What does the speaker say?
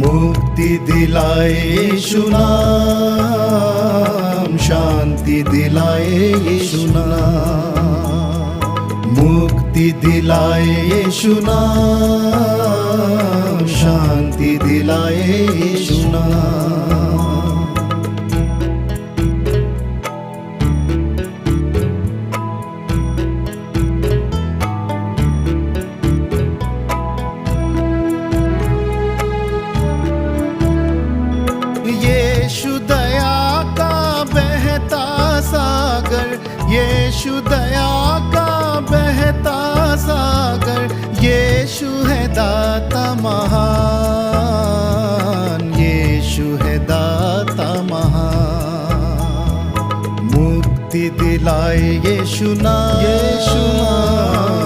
मुक्ति दिलाए यीशु नाम, शांति दिलाए यीशु नाम। मुक्ति दिलाए यीशु नाम, शांति दिलाए यीशु नाम। यीशु दया का बहता सागर, यीशु दया का बहता सागर, यीशु है दाता महान, यीशु है दाता महान। मुक्ति दिलाए यीशु नाम, यीशु नाम,